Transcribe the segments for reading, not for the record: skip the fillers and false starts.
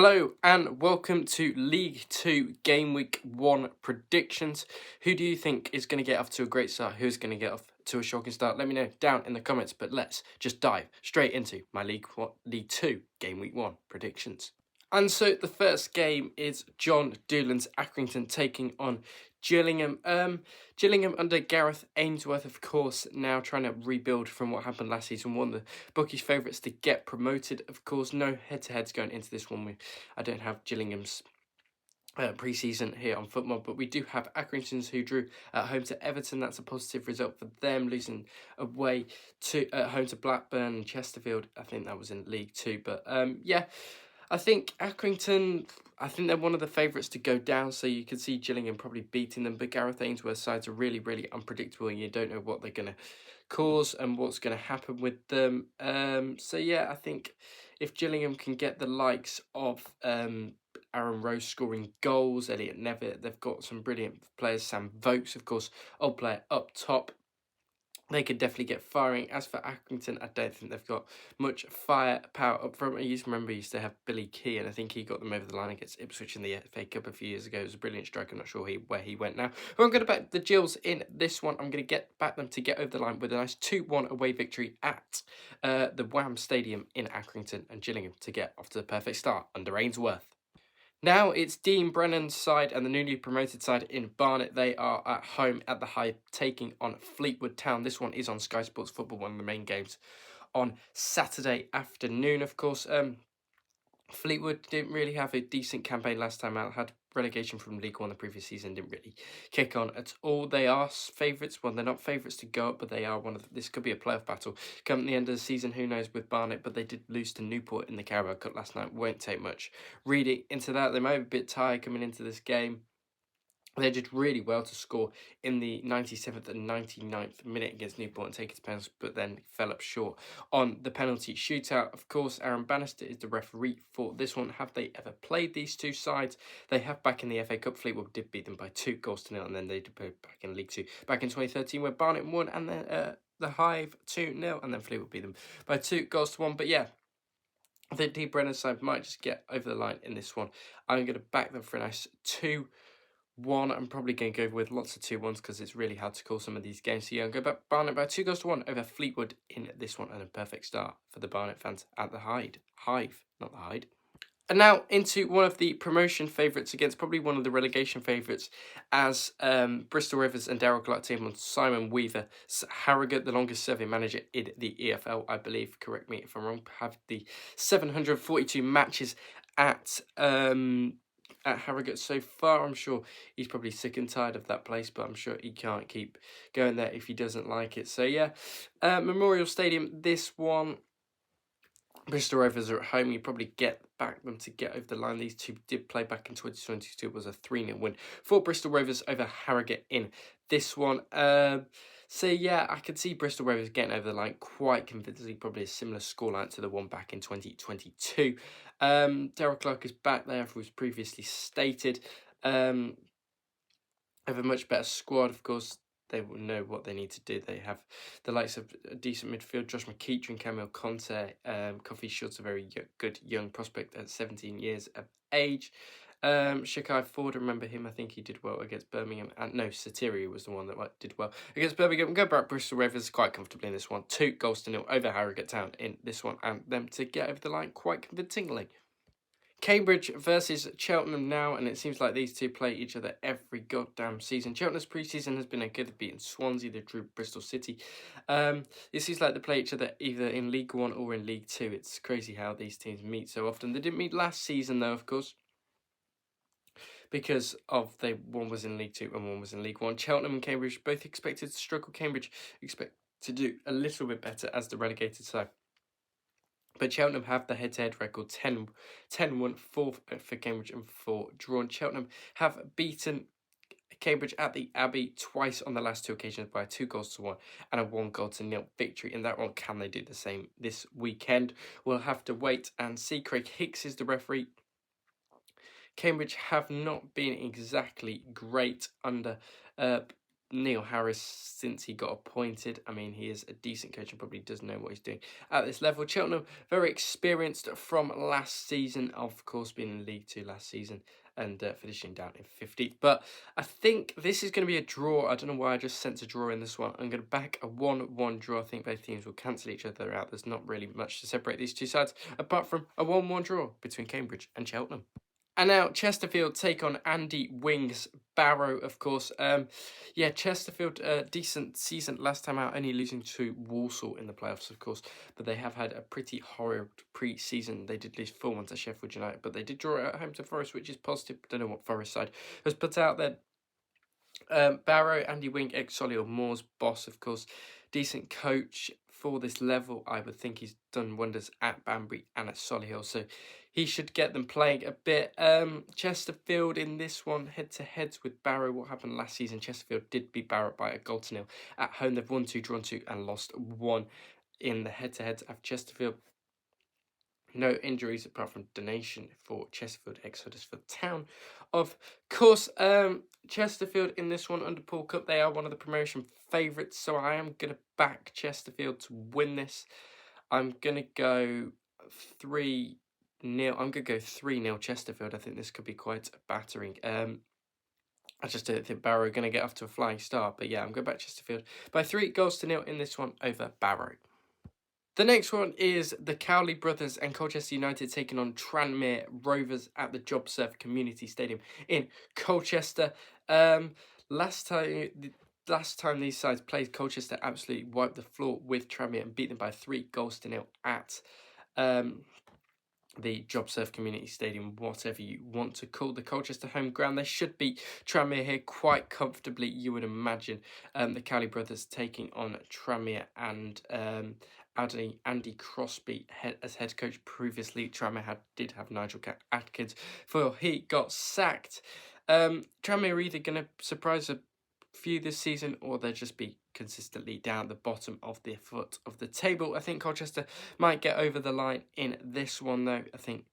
Hello and welcome to League 2 Game Week 1 predictions. Who do you think is going to get off to a great start? Who's going to get off to a shocking start? Let me know down in the comments, but let's just dive straight into my League 2 Game Week 1 predictions. And so the first game is John Doolan's Accrington taking on Gillingham. Gillingham under Gareth Ainsworth, of course, now trying to rebuild from what happened last season. One of the bookies' favourites to get promoted. Of course, no head-to-heads going into this one. I don't have Gillingham's pre-season here on football, but we do have Accrington's who drew at home to Everton. That's a positive result for them, losing away to at home to Blackburn and Chesterfield. I think that was in League 2, but yeah. I think Accrington, they're one of the favourites to go down, so you can see Gillingham probably beating them, but Gareth Ainsworth's sides are really, really unpredictable, and you don't know what they're going to cause and what's going to happen with them. So yeah, I think if Gillingham can get the likes of Aaron Rose scoring goals, Elliot Nevitt, they've got some brilliant players, Sam Vokes, of course, old player up top. They could definitely get firing. As for Accrington, I don't think they've got much firepower up front. I used to have Billy Key, and I think he got them over the line against Ipswich in the FA Cup a few years ago. It was a brilliant striker. I'm not sure where he went now. But I'm going to back the Gills in this one. I'm going to back them to get over the line with a nice 2-1 away victory at the Wham Stadium in Accrington, and Gillingham to get off to the perfect start under Ainsworth. Now it's Dean Brennan's side and the newly promoted side in Barnet. They are at home at the Hive taking on Fleetwood Town. This one is on Sky Sports Football, one of the main games on Saturday afternoon, of course. Fleetwood didn't really have a decent campaign last time out, had relegation from League 1 the previous season, didn't really kick on at all. They are favourites. Well, they're not favourites to go up, but they are this could be a playoff battle come the end of the season, who knows, with Barnet, but they did lose to Newport in the Carabao Cup last night. Won't take much reading into that. They might be a bit tired coming into this game. They did really well to score in the 97th and 99th minute against Newport and take it to penalties, but then fell up short on the penalty shootout. Of course, Aaron Bannister is the referee for this one. Have they ever played these two sides? They have back in the FA Cup. Fleetwood did beat them by 2-0, and then they did play back in League 2 back in 2013 where Barnet won, and then the Hive 2-0, and then Fleetwood beat them by 2-1. But yeah, I think Dean Brennan's side might just get over the line in this one. I'm going to back them for a nice 2-1. I'm probably going to go with lots of 2-1s because it's really hard to call some of these games. So yeah, I'll go back Barnet by 2-1 over Fleetwood in this one, and a perfect start for the Barnet fans at the Hive, not the Hyde. And now into one of the promotion favourites against probably one of the relegation favourites, as Bristol Rovers and Darryl Clark team on Simon Weaver. Harrogate, the longest serving manager in the EFL, I believe, correct me if I'm wrong, have the 742 matches at Harrogate so far. I'm sure he's probably sick and tired of that place, but I'm sure he can't keep going there if he doesn't like it. So yeah, Memorial Stadium, this one, Bristol Rovers are at home. You probably back them to get over the line. These two did play back in 2022. It was a 3-0 win for Bristol Rovers over Harrogate in this one. So yeah, I could see Bristol Rovers getting over the line quite convincingly, probably a similar scoreline to the one back in 2022. Darryl Clark is back there, as was previously stated. Have a much better squad, of course. They will know what they need to do. They have the likes of a decent midfield, Josh McKeitron, Camille Conte. Coffee Schultz, a very good young prospect at 17 years of age. Shakai Ford, remember him? I think he did well against Birmingham. And no, Satiri was the one that did well against Birmingham. Go back Bristol Rovers quite comfortably in this one. 2-0 over Harrogate Town in this one, and them to get over the line quite convincingly. Cambridge versus Cheltenham now, and it seems like these two play each other every goddamn season. Cheltenham's pre-season has been a good, beating Swansea, they drew Bristol City. It seems like they play each other either in League 1 or in League 2. It's crazy how these teams meet so often. They didn't meet last season though, of course, because one was in League 2 and one was in League 1. Cheltenham and Cambridge both expected to struggle. Cambridge expect to do a little bit better as the relegated side. But Cheltenham have the head-to-head record, 10-1, 4 for Cambridge and 4 drawn. Cheltenham have beaten Cambridge at the Abbey twice on the last two occasions by 2-1 and a 1-0 victory. In that one, can they do the same this weekend? We'll have to wait and see. Craig Hicks is the referee. Cambridge have not been exactly great under Neil Harris since he got appointed. I mean, he is a decent coach and probably does know what he's doing at this level. Cheltenham, very experienced from last season, of course, being in League Two last season and finishing down in 50th. But I think this is going to be a draw. I don't know why I just sensed a draw in this one. I'm going to back a 1-1 draw. I think both teams will cancel each other out. There's not really much to separate these two sides, apart from a 1-1 draw between Cambridge and Cheltenham. And now Chesterfield take on Andy Wing's Barrow, of course. Yeah, Chesterfield, decent season last time out, only losing to Walsall in the playoffs, of course. But they have had a pretty horrid pre-season. They did lose 4-1 to Sheffield United, but they did draw at home to Forest, which is positive. Don't know what Forest side has put out there. Barrow, Andy Wing, ex-Solihull Moore's boss, of course. Decent coach for this level. I would think he's done wonders at Banbury and at Solihull, so he should get them playing a bit. Chesterfield in this one, head-to-heads with Barrow. What happened last season? Chesterfield did beat Barrow by a 0-0 at home. They've won 2, drawn 2, and lost 1 in the head-to-heads of Chesterfield. No injuries apart from donation for Chesterfield, ex-Huddersfield Town. Of course, Chesterfield in this one under Paul Cup, they are one of the promotion favourites, so I am going to back Chesterfield to win this. I'm going to go 3-0. I'm going to go 3-0 Chesterfield. I think this could be quite a battering. I just don't think Barrow are going to get off to a flying start, but yeah, I'm going back Chesterfield by 3-0 in this one over Barrow. The next one is the Cowley brothers and Colchester United taking on Tranmere Rovers at the JobServe Community Stadium in Colchester. Last time these sides played, Colchester absolutely wiped the floor with Tranmere and beat them by 3-0 at the JobServe Community Stadium, whatever you want to call the Colchester home ground. They should beat Tranmere here quite comfortably, you would imagine. The Cowley brothers taking on Tranmere and Andy Crosby as head coach. Previously, Tranmere did have Nigel Atkins before he got sacked. Tranmere are either going to surprise a few this season or they'll just be consistently down at the bottom of the foot of the table. I think Colchester might get over the line in this one, though. I think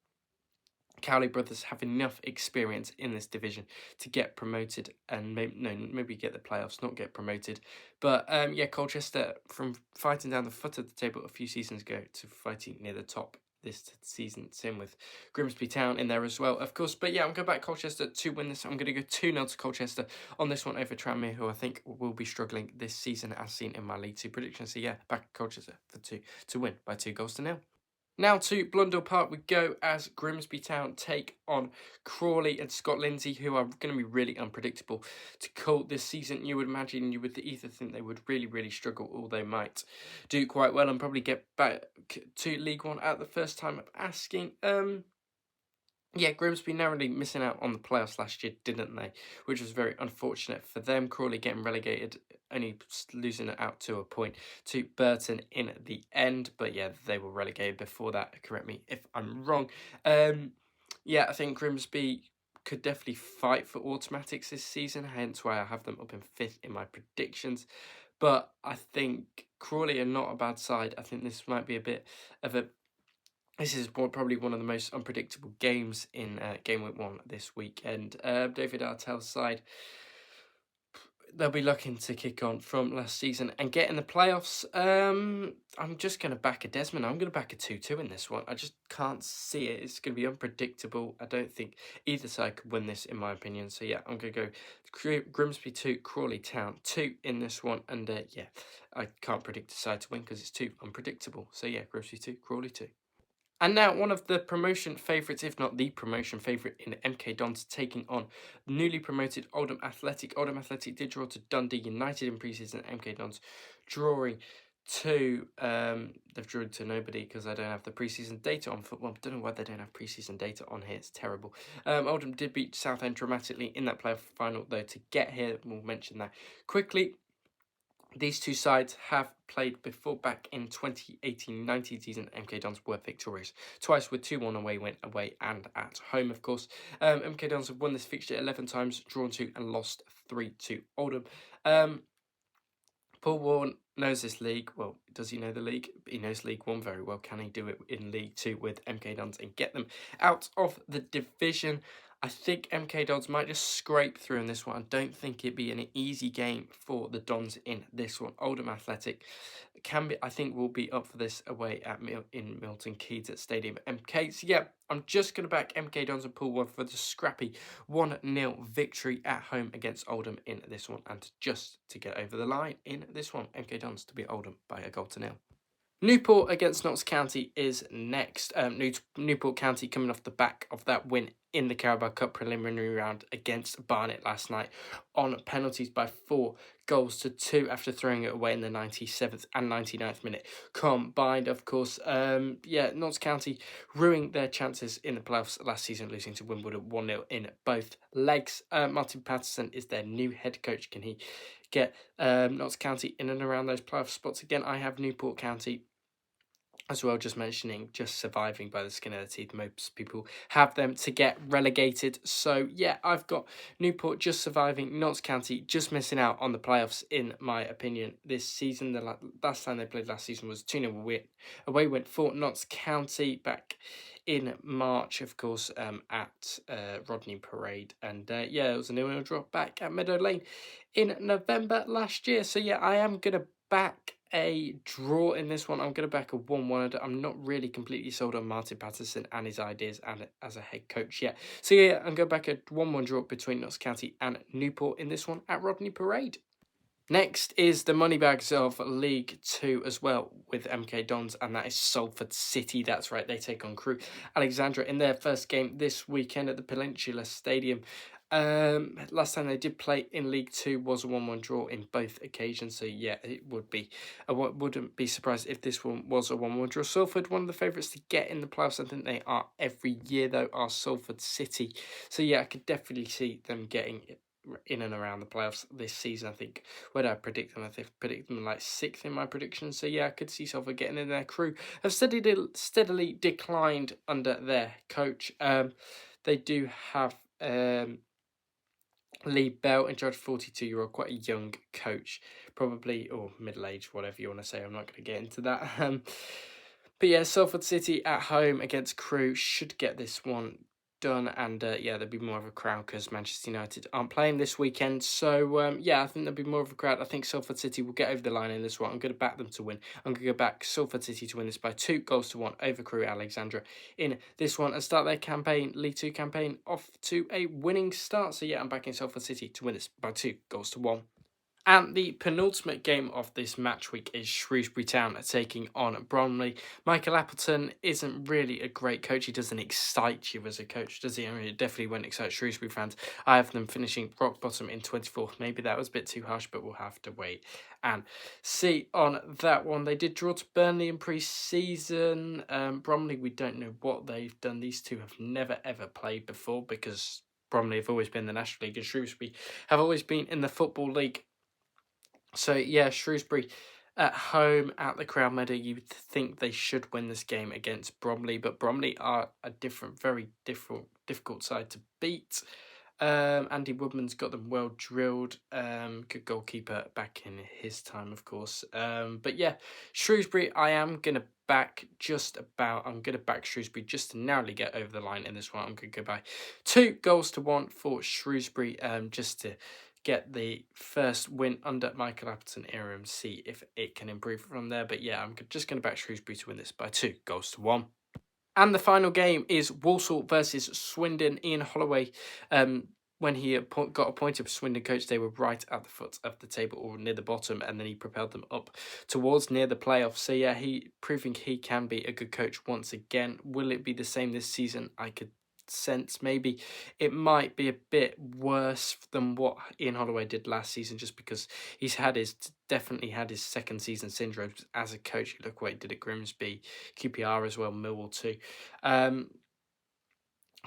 Cowley brothers have enough experience in this division to get promoted and maybe get the playoffs, not get promoted. But yeah, Colchester, from fighting down the foot of the table a few seasons ago to fighting near the top this season, same with Grimsby Town in there as well, of course. But yeah, I'm going back Colchester to win this. I'm going to go 2-0 to Colchester on this one over Tranmere, who I think will be struggling this season as seen in my League 2 prediction. So yeah, back Colchester for 2 to win by 2-0. Now to Blundell Park we go as Grimsby Town take on Crawley and Scott Lindsay, who are going to be really unpredictable to call this season. You would imagine you would either think they would really struggle, or they might do quite well and probably get back to League One at the first time of asking. Yeah, Grimsby narrowly missing out on the playoffs last year, didn't they? Which was very unfortunate for them. Crawley getting relegated, only losing it out to a point to Burton in the end. But yeah, they were relegated before that. Correct me if I'm wrong. Yeah, I think Grimsby could definitely fight for automatics this season, hence why I have them up in 5th in my predictions. But I think Crawley are not a bad side. I think this might be a bit of a... This is probably one of the most unpredictable games in Gameweek 1 this weekend. David Artell's side, they'll be looking to kick on from last season and get in the playoffs. I'm just going to back a Desmond. I'm going to back a 2-2 in this one. I just can't see it. It's going to be unpredictable. I don't think either side could win this, in my opinion. So yeah, I'm going to go Grimsby 2, Crawley Town 2 in this one. And yeah, I can't predict a side to win because it's too unpredictable. So yeah, Grimsby 2, Crawley 2. And now one of the promotion favourites, if not the promotion favourite in MK Dons, taking on newly promoted Oldham Athletic. Oldham Athletic did draw to Dundee United in pre-season. MK Dons drawing to, they've drawn to nobody because I don't have the pre-season data on football. I don't know why they don't have pre-season data on here. It's terrible. Oldham did beat Southend dramatically in that playoff final, though, to get here. We'll mention that quickly. These two sides have played before back in 2018-19 season. MK Dons were victorious twice with 2-1 away and at home, of course. MK Dons have won this fixture 11 times, drawn 2 and lost 3 to Oldham. Paul Warne knows this league. Well, does he know the league? He knows League 1 very well. Can he do it in League 2 with MK Dons and get them out of the division? I think MK Dons might just scrape through in this one. I don't think it'd be an easy game for the Dons in this one. Oldham Athletic can be, I think, will be up for this away at in Milton Keynes at Stadium MK. So yeah, I'm just going to back MK Dons and pull one for the scrappy 1-0 victory at home against Oldham in this one, and just to get over the line in this one, MK Dons to beat Oldham by 1-0. Newport against Notts County is next. Newport County coming off the back of that win in the Carabao Cup preliminary round against Barnet last night on penalties by 4-2 after throwing it away in the 97th and 99th minute combined, of course. Notts County ruining their chances in the playoffs last season, losing to Wimbledon 1-0 in both legs. Martin Patterson is their new head coach. Can he get Notts County in and around those playoff spots again? I have Newport County as well, just mentioning, just surviving by the skin of their teeth. Most people have them to get relegated. So, yeah, I've got Newport just surviving, Notts County just missing out on the playoffs, in my opinion, this season. The last time they played last season was 2-0 win. Away went for Notts County back in March, of course, at Rodney Parade. And, it was a 0-0 drop back at Meadow Lane in November last year. So, yeah, I am going to back a draw in this one. I'm going to back a 1-1. I'm not really completely sold on Martin Patterson and his ideas and as a head coach yet. So yeah, I'm going to back a 1-1 draw between Notts County and Newport in this one at Rodney Parade. Next is the moneybags of League 2 as well with MK Dons, and that is Salford City. That's right, they take on Crewe Alexandra in their first game this weekend at the Peninsula Stadium. Last time they did play in League 2 was a 1-1 draw in both occasions, so yeah, it would be. I wouldn't be surprised if this one was a 1-1 draw. Salford, one of the favourites to get in the playoffs. I think they are every year, though, are Salford City. So yeah, I could definitely see them getting in and around the playoffs this season. I think, where did I predict them? I think I predict them like 6th in my predictions. So yeah, I could see Salford getting in there. Crewe have steadily declined under their coach. They do have Lee Bell in charge, 42-year-old, quite a young coach, probably, or middle-aged, whatever you want to say. I'm not going to get into that. But yeah, Salford City at home against Crewe should get this one done, and there'll be more of a crowd because Manchester United aren't playing this weekend. So I think there'll be more of a crowd. I think Salford City will get over the line in this one. I'm going to back them to win. I'm going to go back Salford City to win this by 2-1 over Crewe Alexandra in this one and start their campaign, League 2 campaign, off to a winning start. So yeah, I'm backing Salford City to win this by 2-1. And the penultimate game of this match week is Shrewsbury Town taking on Bromley. Michael Appleton isn't really a great coach. He doesn't excite you as a coach, does he? I mean, it definitely won't excite Shrewsbury fans. I have them finishing rock bottom in 24th. Maybe that was a bit too harsh, but we'll have to wait and see on that one. They did draw to Burnley in pre-season. Bromley, we don't know what they've done. These two have never, ever played before because Bromley have always been in the National League and Shrewsbury have always been in the Football League. So, yeah, Shrewsbury at home at the Crown Meadow, you would think they should win this game against Bromley, but Bromley are a very difficult side to beat. Andy Woodman's got them well drilled. Good goalkeeper back in his time, of course. But yeah, Shrewsbury, I'm going to back Shrewsbury just to narrowly get over the line in this one. I'm going to go by 2-1 for Shrewsbury, just to get the first win under Michael Appleton era and see if it can improve from there. But yeah, I'm just going to back Shrewsbury to win this by 2-1. And the final game is Walsall versus Swindon. Ian Holloway, when he got appointed Swindon coach, they were right at the foot of the table or near the bottom, and then he propelled them up towards near the playoffs. So yeah, he proving he can be a good coach once again. Will it be the same this season? I could sense maybe it might be a bit worse than what Ian Holloway did last season, just because he's definitely had his second season syndrome as a coach. You look what he did at Grimsby, QPR as well, Millwall too.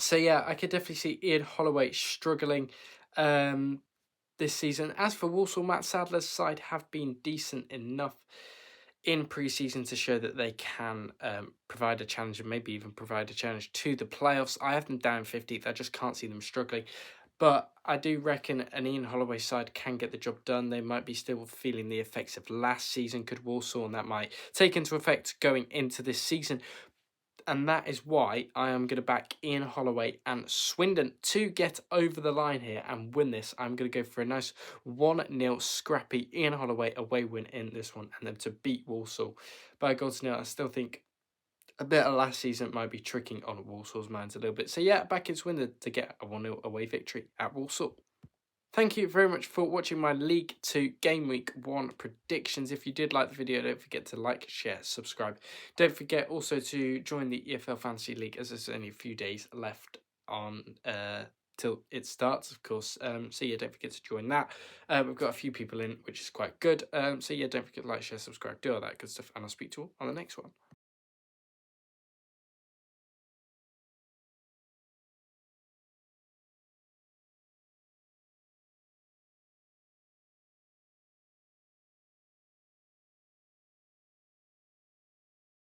So yeah, I could definitely see Ian Holloway struggling this season. As for Walsall, Matt Sadler's side have been decent enough in pre-season to show that they can provide a challenge and maybe even provide a challenge to the playoffs. I have them down 15th. I just can't see them struggling. But I do reckon an Ian Holloway side can get the job done. They might be still feeling the effects of last season, could Walsall, and that might take into effect going into this season. and that is why I am going to back Ian Holloway and Swindon to get over the line here and win this. I'm going to go for a nice 1-0 scrappy Ian Holloway away win in this one, and then to beat Walsall by a goal to nil. I still think a bit of last season might be tricking on Walsall's minds a little bit. So yeah, back in Swindon to get a 1-0 away victory at Walsall. Thank you very much for watching my League 2 Game Week 1 predictions. If you did like the video, don't forget to like, share, subscribe. Don't forget also to join the EFL Fantasy League, as there's only a few days left on till it starts, of course. So yeah, don't forget to join that. We've got a few people in, which is quite good. So yeah, don't forget to like, share, subscribe, do all that good stuff, and I'll speak to you all on the next one.